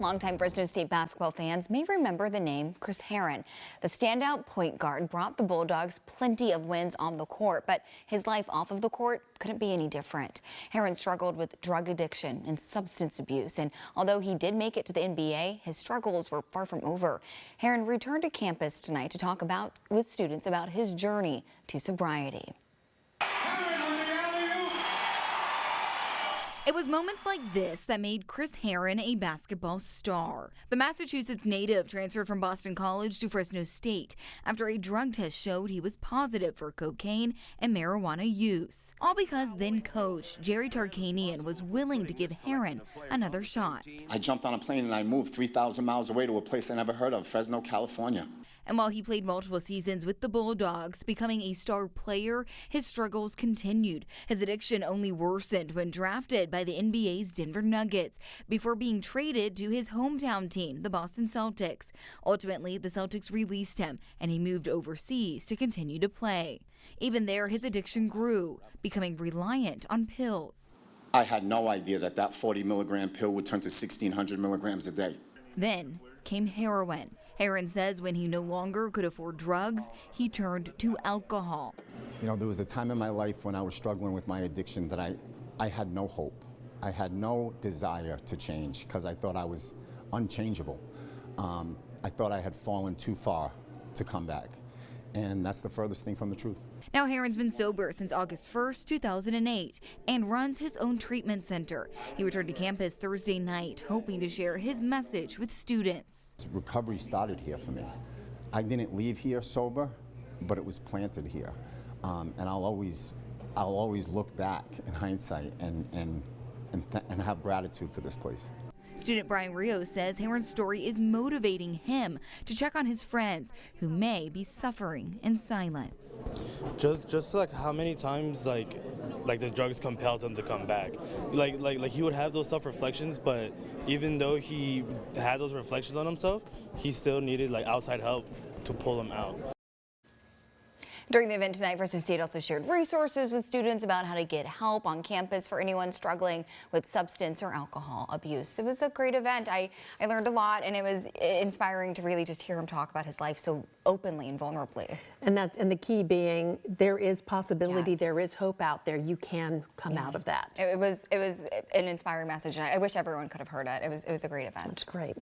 Longtime Fresno State basketball fans may remember the name Chris Herren. The standout point guard brought the Bulldogs plenty of wins on the court, but his life off of the court couldn't be any different. Herren struggled with drug addiction and substance abuse, and although he did make it to the NBA, his struggles were far from over. Herren returned to campus tonight to talk with students about his journey to sobriety. It was moments like this that made Chris Herren a basketball star. The Massachusetts native transferred from Boston College to Fresno State after a drug test showed he was positive for cocaine and marijuana use. All because then coach Jerry Tarkanian was willing to give Herren another shot. I jumped on a plane and I moved 3,000 miles away to a place I never heard of, Fresno, California. And while he played multiple seasons with the Bulldogs, becoming a star player, his struggles continued. His addiction only worsened when drafted by the NBA's Denver Nuggets before being traded to his hometown team, the Boston Celtics. Ultimately, the Celtics released him, and he moved overseas to continue to play. Even there, his addiction grew, becoming reliant on pills. I had no idea that 40-milligram pill would turn to 1,600 milligrams a day. Then came heroin. Herren says when he no longer could afford drugs, he turned to alcohol. You know, there was a time in my life when I was struggling with my addiction that I had no hope. I had no desire to change because I thought I was unchangeable. I thought I had fallen too far to come back. And that's the furthest thing from the truth. Now Herren's been sober since August 1st, 2008, and runs his own treatment center. He returned to campus Thursday night, hoping to share his message with students. Recovery started here for me. I didn't leave here sober, but it was planted here. And I'll always look back in hindsight and have gratitude for this place. Student Brian Rios says Herren's story is motivating him to check on his friends who may be suffering in silence. Just like how many times like the drugs compelled him to come back. Like he would have those self-reflections, but even though he had those reflections on himself, he still needed like outside help to pull him out. During the event tonight, Fresno State also shared resources with students about how to get help on campus for anyone struggling with substance or alcohol abuse. It was a great event. I learned a lot, and it was inspiring to really just hear him talk about his life so openly and vulnerably. And the key being there is possibility, yes. There is hope out there. You can come out of that. It was an inspiring message, and I wish everyone could have heard it. It was a great event. That's great.